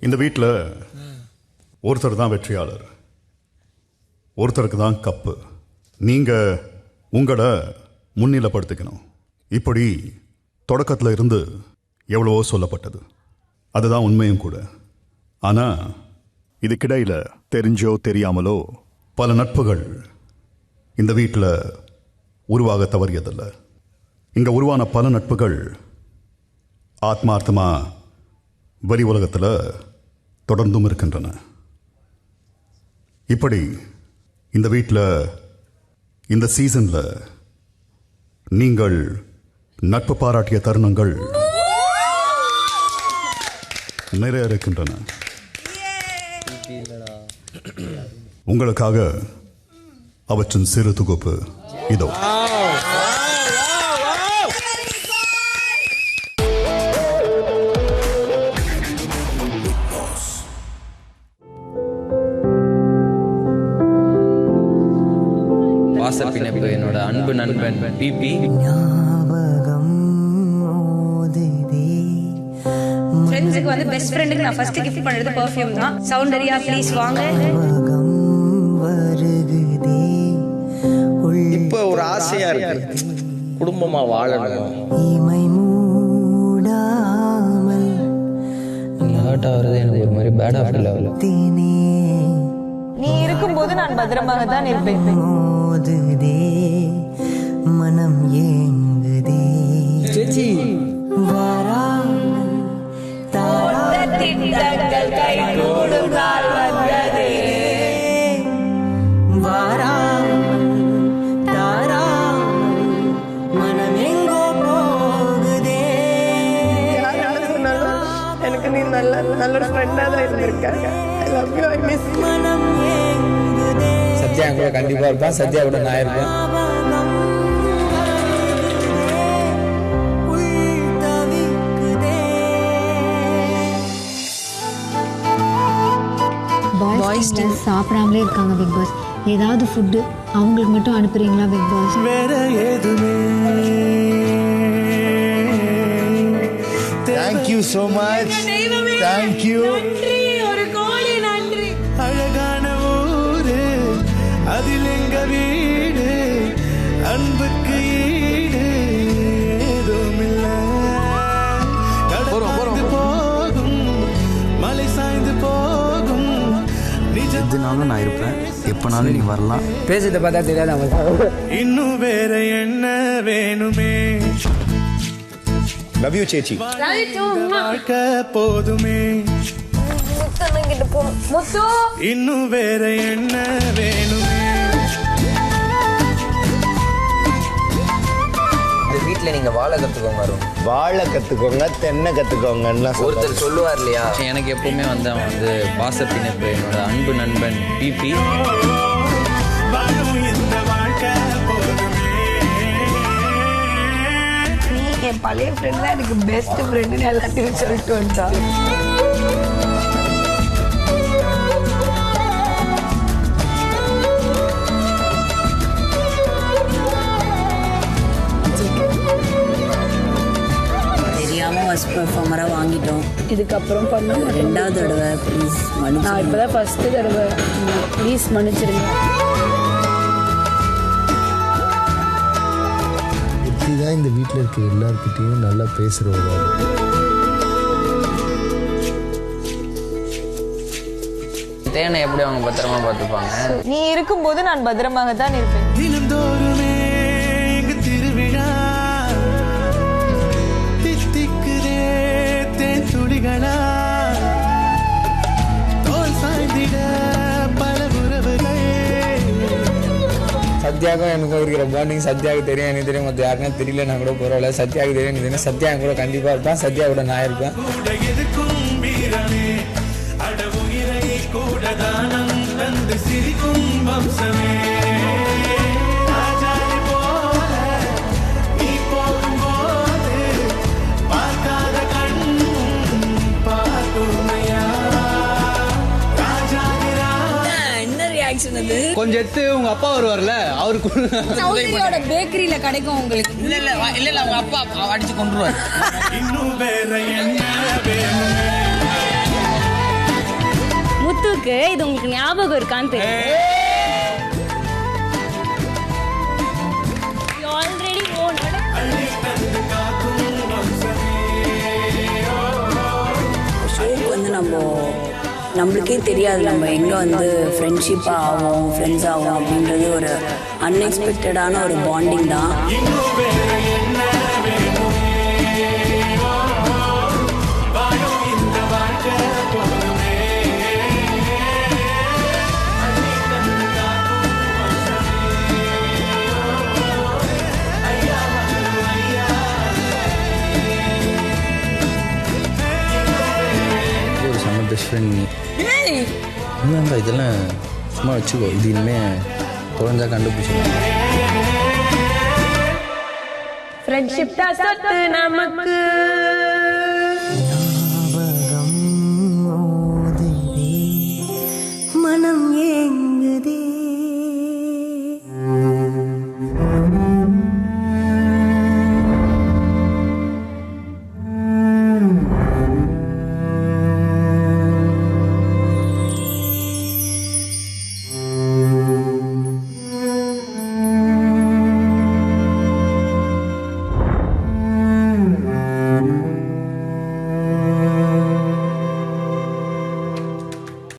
இந்த வீட்டில் ஒருத்தர் தான் வெற்றியாளர், ஒருத்தருக்கு தான் கப்பு. நீங்கள் உங்களை முன்னிலைப்படுத்திக்கணும். இப்படி தொடக்கத்தில் இருந்து எவ்வளவோ சொல்லப்பட்டது, அதுதான் உண்மையும் கூட. ஆனால் இதுக்கிடையில் தெரிஞ்சோ தெரியாமலோ பல நட்புகள் இந்த வீட்டில் உருவாக தவறியதில்லை. இங்கே உருவான பல நட்புகள் ஆத்மார்த்தமாக வெளி உலகத்தில் தொடர்ந்தும் இருக்கின்றன. இப்படி இந்த வீட்டில் இந்த சீசனில் நீங்கள் நட்பு பாராட்டிய தருணங்கள் நிறைய இருக்கின்றன. உங்களுக்காக அவற்றின் சிறு தொகுப்பு இதோ. வாசப்பிணைப்பு என்னோட அன்பு நண்பன் பிபி. ஃப்ரெண்ட்ஸுக்கு வந்து பெஸ்ட் ஃப்ரெண்டுக்கு நான் ஃபர்ஸ்ட் கிஃப்ட் பண்றது பெர்ஃப்யூம் தான். சௌந்தர்யா ப்ளீஸ் வாங்க. இப்போ ஒரு ஆசையா இருக்கு, குடும்பமா வாழணும். ஹர்ட் ஆகுறது எனக்கு ஒரு மாதிரி பேடா ஃபீல் ஆகல. நீ இருக்கும்போது நான் பத்திரமாக தான் இருப்பேன். மனம் ஏங்குதே சேச்சி எனக்கு நீ நல்ல ஒரு ஃப்ரெண்டா தான் இருந்திருக்காங்க. I love you, I miss you. Sathya கூட கண்டிப்பா இருப்பான், சத்யா கூட நான் இருப்பேன். பாய்ஸ் சாப்பிடாமலே இருக்காங்க பிக் பாஸ். ஏதாவது ஃபுட்டு அவங்களுக்கு மட்டும் அனுப்புறீங்களா பிக் பாஸ்? வேற எதுவுமே. Thank you so much. Thank you. ஒரு கோடி நன்றி. அழகான ஊரு அதில் எங்க வீடு, அன்புக்கு ஈடு ஏதுமில்ல. கடந்து போகும் மலை சாய்ந்து போகும். எதுனாலும் நான் இருப்பேன், எப்பனாலும் நீ வரலாம். பேசுறத பார்த்தா தெரியாது அவங்க. இன்னும் வேற என்ன வேணுமே. Love you சேச்சி. வாழ்க்கை போதுமே. முத்து இன்னும் வேற என்ன வேணுமே. இந்த வீட்டுல நீங்க வாழ கத்துக்கோங்க அருண். வாழ கத்துக்கோங்க, தென்னை கத்துக்கோங்கன்னா ஒருத்தர் சொல்லுவார் இல்லையா, எனக்கு எப்பவுமே வந்து அவன் வந்து வாசப்பிணைப்பு என்னோட அன்பு நண்பன் பிபி. வாழும் இந்த வாழ்க்கை போதுமே. நீ என் பழைய ஃப்ரெண்ட் தான் எனக்கு பெஸ்ட் ஃப்ரெண்டுன்னு எல்லாத்தையும் சொல்லிட்டு வந்துட்டா. தெரியாம ஃபர்ஸ்ட் பெர்ஃபார்மரா வாங்கிட்டோம். இதுக்கப்புறம் பண்ணுங்க. ரெண்டாவது தடவை ப்ளீஸ் மன்னிச்சு. நான் இப்பதான் ஃபர்ஸ்ட் தடவை, ப்ளீஸ் மன்னிச்சிருங்க. இப்படிதான் இந்த வீட்டில் இருக்க எல்லார்கிட்டையும் நல்லா பேசுகிறவங்க. தேனை எப்படி அவங்க பத்திரமா பார்த்துப்பாங்க. நீ இருக்கும்போது நான் பத்திரமாக தான் இருப்பேன். தினந்தோறுமே எங்க திருவிழா தித்திக்குதே தேன் துளிகளா. தோல் சாய்ந்திட பல உறவுகள். சத்யாவுக்கும் எனக்கும் இருக்கிற பாண்டிங் சத்யாவுக்கு தெரியும், எனக்கு தெரியும். மற்ற யாருன்னா தெரியல, நான் கூட பரவாயில்ல. சத்யாவுக்கு தெரியும், எனக்கு தெரியும். சத்யா கூட கண்டிப்பா இருப்பான், சத்யா கூட நான் இருப்பேன். எதுக்கும் வீரனே அடவுயிரை கூட தானம் தந்து சிரிக்கும் வம்சமே. ராஜாதி போல நீ போகும்போது பார்க்காத கண்ணும் பார்க்குமையா. என்ன ரியாக்ஷன் அது? கொஞ்சம் எடுத்து உங்க அப்பா வருவார்ல, அவருக்கு சௌந்தர்யோட பேக்கரியில கிடைக்கும் உங்களுக்கு. இல்ல அவங்க அப்பா அடிச்சு கொண்டுருவார். இன்னும் வேற என்ன வேணுமே. இருக்கு, இது உங்களுக்கு ஞாபகம் இருக்கான்னு தெரியும். ஆல்ரெடி ஷோக்கு வந்து நம்மளுக்கே தெரியாது நம்ம எங்கே வந்து ஃப்ரெண்ட்ஷிப்பாக ஆகும், ஃப்ரெண்ட்ஸ் ஆகும் அப்படின்றது ஒரு அன்எக்ஸ்பெக்டடான ஒரு பாண்டிங் தான். பெஸ்ட் ஃப்ரெண்ட் நீ இல்லைண்டா, இதெல்லாம் சும்மா வச்சுக்கோ, இது இனிமேல் குறைஞ்சா கண்டுபிடிச்சிடும். ஃப்ரெண்ட்ஷிப் தான் சொத்து நமக்கு.